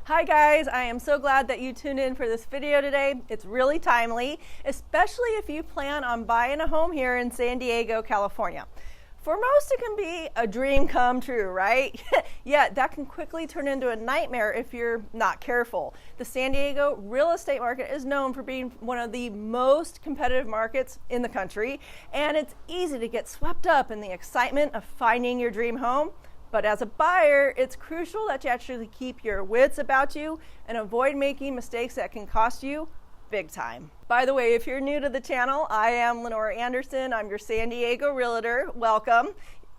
Hi guys, I am so glad that you tuned in for this video today. It's really timely, especially if you plan on buying a home here in San Diego, California. For most, it can be a dream come true, right? Yet that can quickly turn into a nightmare if you're not careful. The San Diego real estate market is known for being one of the most competitive markets in the country, and it's easy to get swept up in the excitement of finding your dream home. But as a buyer, it's crucial that you actually keep your wits about you and avoid making mistakes that can cost you big time. By the way, if you're new to the channel, I am Lynnor Anderson. I'm your San Diego realtor. Welcome.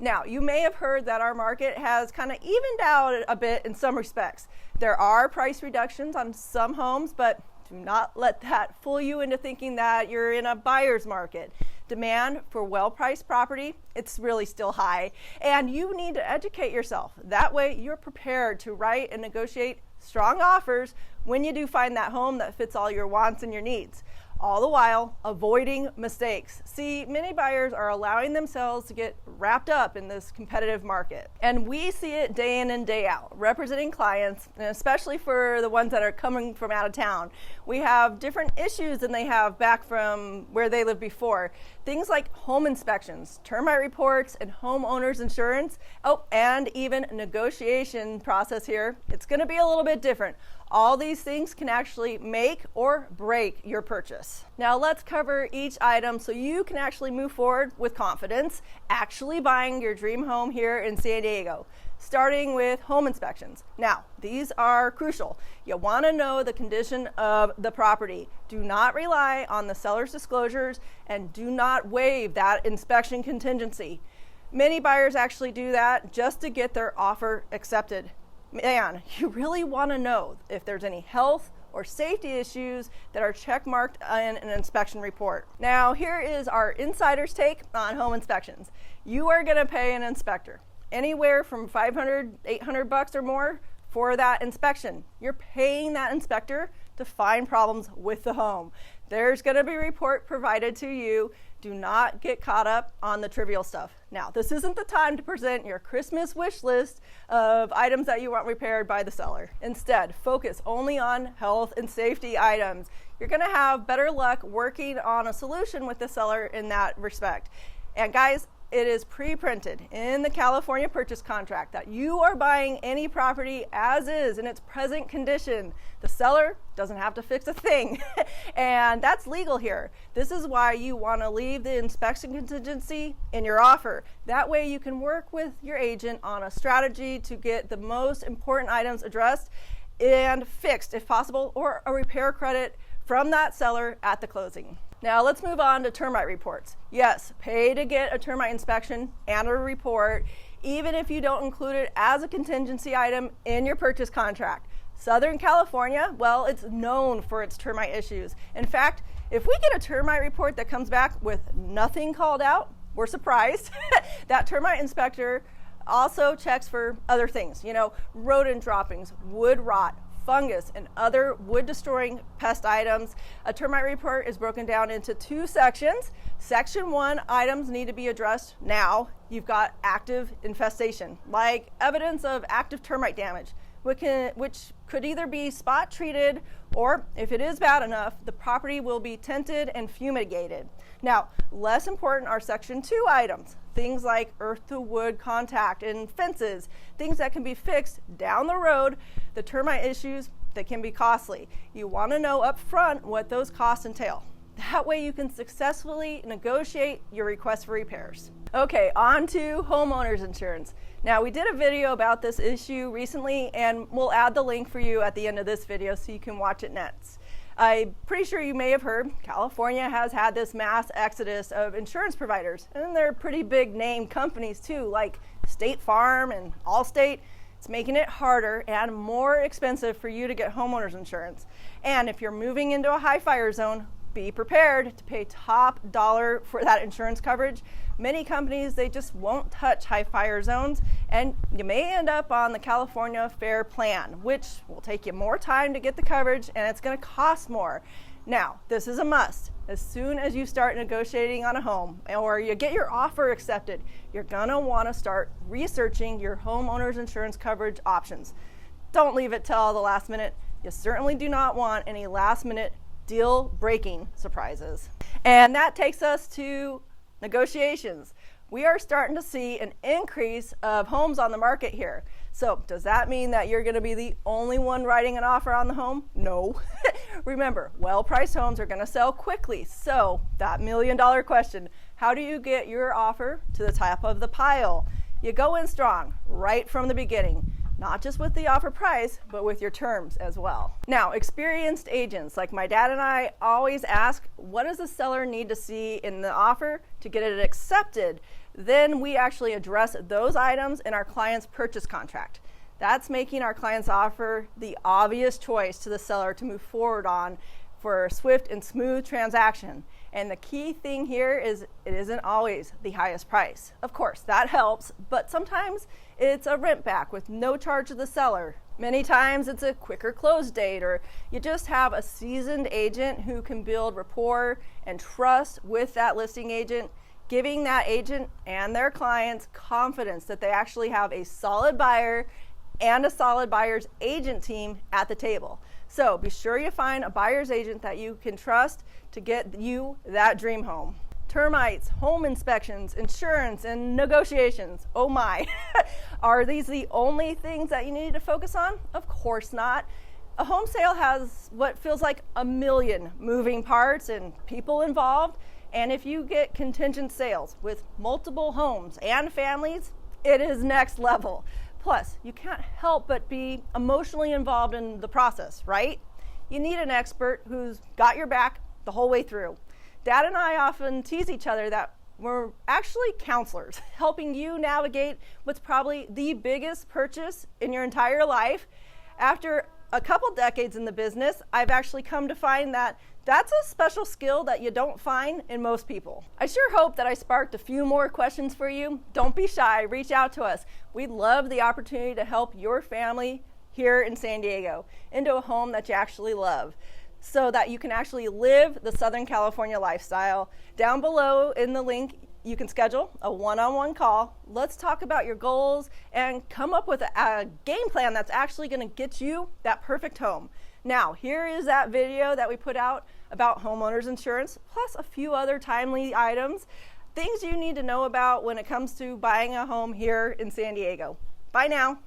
Now, you may have heard that our market has kind of evened out a bit in some respects. There are price reductions on some homes, but do not let that fool you into thinking that you're in a buyer's market. Demand for well-priced property, it's really still high, and you need to educate yourself. That way you're prepared to write and negotiate strong offers when you do find that home that fits all your wants and your needs, all the while avoiding mistakes. See, many buyers are allowing themselves to get wrapped up in this competitive market, and we see it day in and day out, representing clients, and especially for the ones that are coming from out of town. We have different issues than they have back from where they lived before. Things like home inspections, termite reports, and homeowners insurance. Oh, and even negotiation process here. It's going to be a little bit different. All these things can actually make or break your purchase. Now let's cover each item so you can actually move forward with confidence, actually buying your dream home here in San Diego. Starting with home inspections. Now, these are crucial. You want to know the condition of the property. Do not rely on the seller's disclosures and do not waive that inspection contingency. Many buyers actually do that just to get their offer accepted. Man, you really want to know if there's any health or safety issues that are check marked in an inspection report. Now, here is our insider's take on home inspections. You are going to pay an inspector anywhere from $500, $800 or more for that inspection. You're paying that inspector to find problems with the home. There's going to be a report provided to you. Do not get caught up on the trivial stuff. Now, this isn't the time to present your Christmas wish list of items that you want repaired by the seller. Instead, focus only on health and safety items. You're going to have better luck working on a solution with the seller in that respect. And guys, it is pre-printed in the California purchase contract that you are buying any property as is in its present condition. The seller doesn't have to fix a thing, and that's legal here. This is why you want to leave the inspection contingency in your offer. That way you can work with your agent on a strategy to get the most important items addressed and fixed if possible, or a repair credit from that seller at the closing. Now let's move on to termite reports. Yes, pay to get a termite inspection and a report, even if you don't include it as a contingency item in your purchase contract. Southern California, well, it's known for its termite issues. In fact, if we get a termite report that comes back with nothing called out, we're surprised. That termite inspector also checks for other things, rodent droppings, wood rot, fungus, and other wood-destroying pest items. A termite report is broken down into two sections. Section 1, items need to be addressed now. You've got active infestation, like evidence of active termite damage, which could either be spot treated, or if it is bad enough, the property will be tented and fumigated. Now, less important are Section 2 items, things like earth to wood contact and fences, things that can be fixed down the road. The termite issues that can be costly. You want to know up front what those costs entail. That way you can successfully negotiate your request for repairs. Okay, on to homeowners insurance. Now, we did a video about this issue recently, and we'll add the link for you at the end of this video so you can watch it next. I'm pretty sure you may have heard California has had this mass exodus of insurance providers, and they're pretty big name companies too, like State Farm and Allstate. It's making it harder and more expensive for you to get homeowners insurance. And if you're moving into a high fire zone, be prepared to pay top dollar for that insurance coverage. Many companies, they just won't touch high fire zones, and you may end up on the California Fair Plan, which will take you more time to get the coverage, and it's going to cost more. Now, this is a must. As soon as you start negotiating on a home or you get your offer accepted, you're going to want to start researching your homeowner's insurance coverage options. don't leave it till the last minute. You certainly do not want any last minute deal-breaking surprises. And that takes us to negotiations. We are starting to see an increase of homes on the market here. So does that mean that you're going to be the only one writing an offer on the home? No. Remember, well-priced homes are going to sell quickly. So that million-dollar question, how do you get your offer to the top of the pile? You go in strong right from the beginning, not just with the offer price, but with your terms as well. Now, experienced agents like my dad and I always ask, what does the seller need to see in the offer to get it accepted? Then we actually address those items in our client's purchase contract. That's making our client's offer the obvious choice to the seller to move forward on for a swift and smooth transaction. And the key thing here is it isn't always the highest price. Of course, that helps, but sometimes it's a rent back with no charge to the seller. Many times it's a quicker close date, or you just have a seasoned agent who can build rapport and trust with that listing agent, giving that agent and their clients confidence that they actually have a solid buyer and a solid buyer's agent team at the table. So be sure you find a buyer's agent that you can trust to get you that dream home. Termites, home inspections, insurance, and negotiations. Oh my. Are these the only things that you need to focus on? Of course not. A home sale has what feels like a million moving parts and people involved. And if you get contingent sales with multiple homes and families, it is next level. Plus, you can't help but be emotionally involved in the process, right? You need an expert who's got your back the whole way through. Dad and I often tease each other that we're actually counselors, helping you navigate what's probably the biggest purchase in your entire life. After a couple decades in the business, I've actually come to find that that's a special skill that you don't find in most people. I sure hope that I sparked a few more questions for you. Don't be shy, reach out to us. We'd love the opportunity to help your family here in San Diego into a home that you actually love, so that you can actually live the Southern California lifestyle. Down below in the link, you can schedule a one-on-one call. Let's talk about your goals and come up with a game plan that's actually going to get you that perfect home. Now, here is that video that we put out about homeowners insurance, plus a few other timely items, things you need to know about when it comes to buying a home here in San Diego. Bye now.